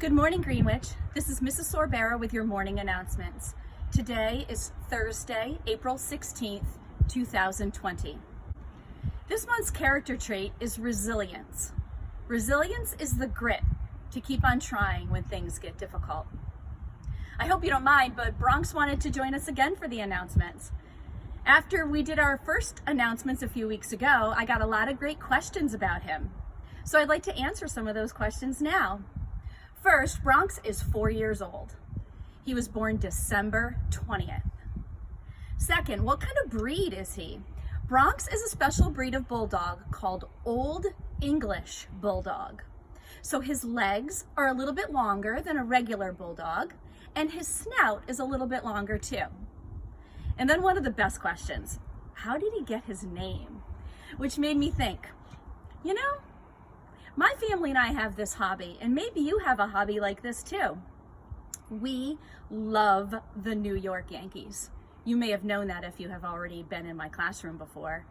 Good morning, Greenwich. This is Mrs. Sorbera with your morning announcements. Today is Thursday, April 16th, 2020. This month's character trait is resilience. Resilience is the grit to keep on trying when things get difficult. I hope you don't mind, but Bronx wanted to join us again for the announcements. After we did our first announcements a few weeks ago, I got a lot of great questions about him. So I'd like to answer some of those questions now. First, Bronx is 4 years old. He was born December 20th. Second, what kind of breed is he? Bronx is a special breed of bulldog called Old English Bulldog. So his legs are a little bit longer than a regular bulldog, and his snout is a little bit longer too. And then one of the best questions, how did he get his name? Which made me think, my family and I have this hobby, and maybe you have a hobby like this too. We love the New York Yankees. You may have known that if you have already been in my classroom before.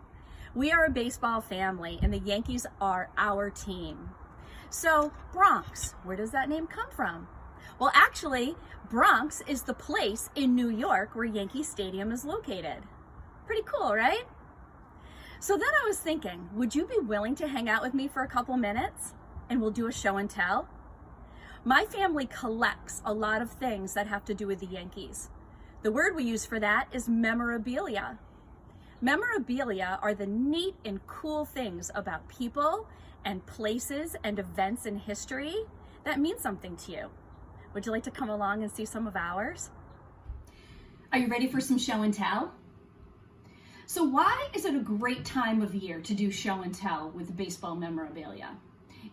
We are a baseball family, and the Yankees are our team. So Bronx, where does that name come from? Well, actually, Bronx is the place in New York where Yankee Stadium is located. Pretty cool, right? So then I was thinking, would you be willing to hang out with me for a couple minutes and we'll do a show and tell? My family collects a lot of things that have to do with the Yankees. The word we use for that is memorabilia. Memorabilia are the neat and cool things about people and places and events in history that mean something to you. Would you like to come along and see some of ours? Are you ready for some show and tell? So why is it a great time of year to do show and tell with baseball memorabilia?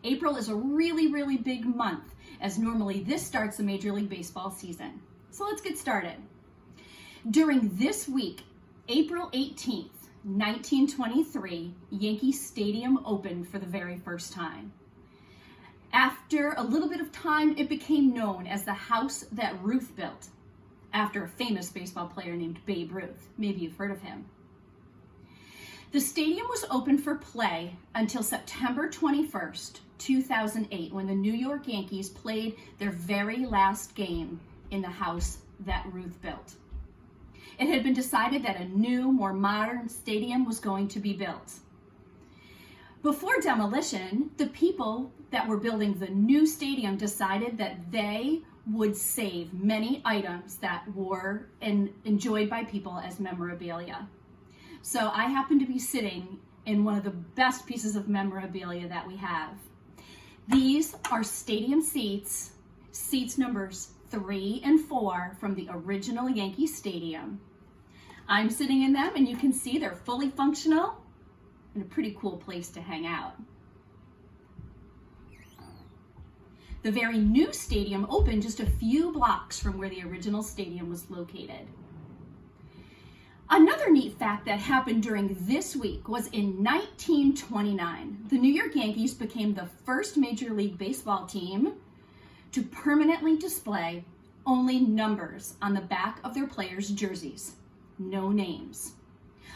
April is a really big month, as normally this starts the Major League Baseball season. So let's get started. During this week, April 18th, 1923, Yankee Stadium opened for the very first time. After a little bit of time, it became known as the house that Ruth built, after a famous baseball player named Babe Ruth. Maybe you've heard of him. The stadium was open for play until September 21st, 2008, when the New York Yankees played their very last game in the house that Ruth built. It had been decided that a new, more modern stadium was going to be built. Before demolition, the people that were building the new stadium decided that they would save many items that were enjoyed by people as memorabilia. So I happen to be sitting in one of the best pieces of memorabilia that we have. These are stadium seats numbers 3 and 4 from the original Yankee Stadium. I'm sitting in them, and you can see they're fully functional and a pretty cool place to hang out. The very new stadium opened just a few blocks from where the original stadium was located. Another neat fact that happened during this week was in 1929, the New York Yankees became the first Major League Baseball team to permanently display only numbers on the back of their players' jerseys, no names.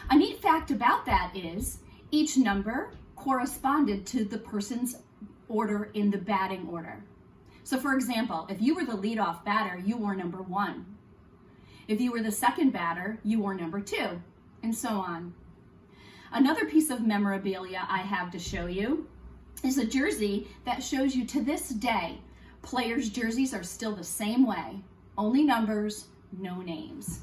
A neat fact about that is each number corresponded to the person's order in the batting order. So for example, if you were the leadoff batter, you wore number 1. If you were the second batter, you wore number 2, and so on. Another piece of memorabilia I have to show you is a jersey that shows you to this day, players' jerseys are still the same way, only numbers, no names.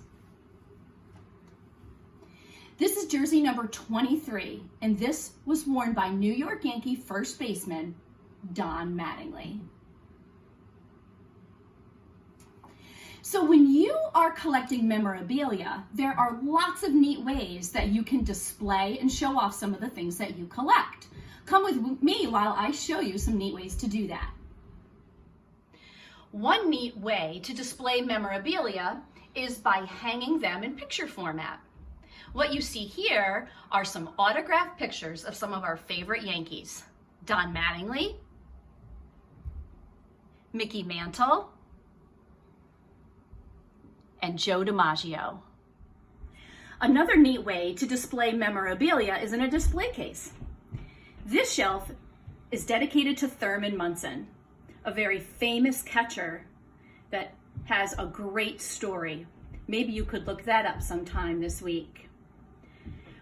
This is jersey number 23, and this was worn by New York Yankee first baseman Don Mattingly. So when you are collecting memorabilia, there are lots of neat ways that you can display and show off some of the things that you collect. Come with me while I show you some neat ways to do that. One neat way to display memorabilia is by hanging them in picture format. What you see here are some autographed pictures of some of our favorite Yankees. Don Mattingly, Mickey Mantle, and Joe DiMaggio. Another neat way to display memorabilia is in a display case. This shelf is dedicated to Thurman Munson. a very famous catcher that has a great story. Maybe you could look that up sometime this week.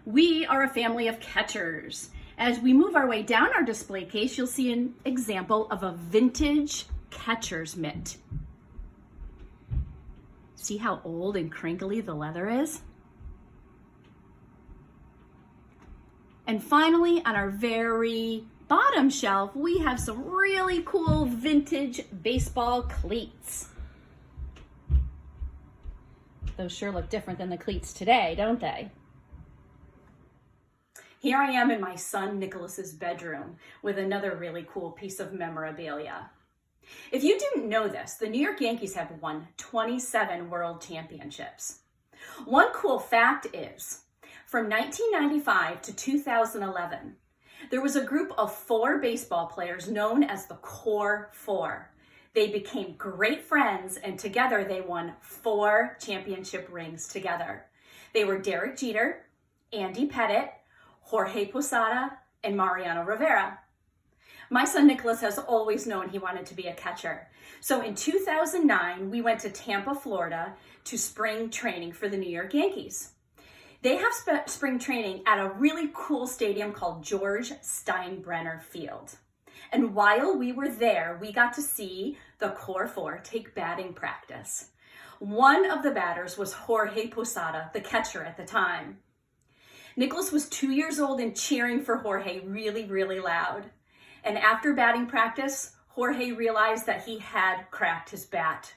We are a family of catchers. As we move our way down our display case, you'll see an example of a vintage catcher's mitt. See how old and crinkly the leather is? And finally, on our very bottom shelf, we have some really cool vintage baseball cleats. Those sure look different than the cleats today, don't they? Here I am in my son Nicholas's bedroom with another really cool piece of memorabilia. If you didn't know this, the New York Yankees have won 27 World Championships. One cool fact is, from 1995 to 2011, there was a group of 4 baseball players known as the Core Four. They became great friends, and together they won 4 championship rings together. They were Derek Jeter, Andy Pettitte, Jorge Posada, and Mariano Rivera. My son Nicholas has always known he wanted to be a catcher. So in 2009, we went to Tampa, Florida to spring training for the New York Yankees. They have spring training at a really cool stadium called George Steinbrenner Field. And while we were there, we got to see the Core Four take batting practice. One of the batters was Jorge Posada, the catcher at the time. Nicholas was 2 years old and cheering for Jorge really, really loud. And after batting practice, Jorge realized that he had cracked his bat.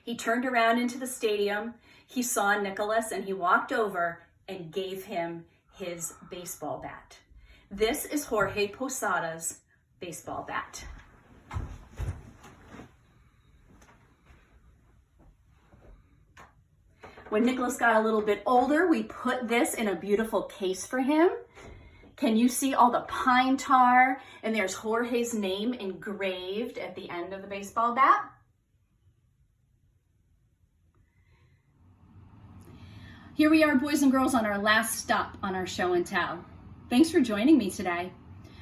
He turned around into the stadium, he saw Nicholas, and he walked over and gave him his baseball bat. This is Jorge Posada's baseball bat. When Nicholas got a little bit older, we put this in a beautiful case for him. Can you see all the pine tar? And there's Jorge's name engraved at the end of the baseball bat. Here we are, boys and girls, on our last stop on our show and tell. Thanks for joining me today.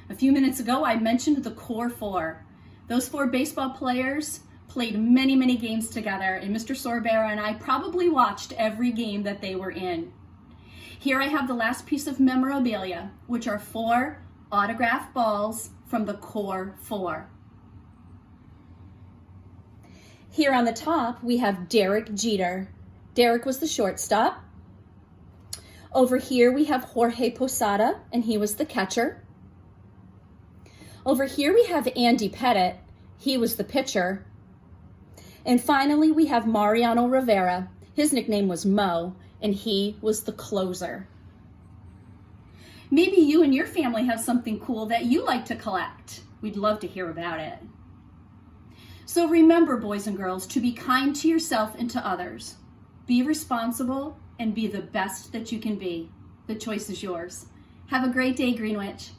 A few minutes ago, I mentioned the Core Four. Those 4 baseball players played many, many games together, and Mr. Sorbera and I probably watched every game that they were in. Here I have the last piece of memorabilia, which are 4 autographed balls from the Core Four. Here on the top, we have Derek Jeter. Derek was the shortstop. Over here, we have Jorge Posada, and he was the catcher. Over here, we have Andy Pettitte. He was the pitcher. And finally, we have Mariano Rivera. His nickname was Mo, and he was the closer. Maybe you and your family have something cool that you like to collect. We'd love to hear about it. So remember, boys and girls, to be kind to yourself and to others. Be responsible and be the best that you can be. The choice is yours. Have a great day, Greenwich.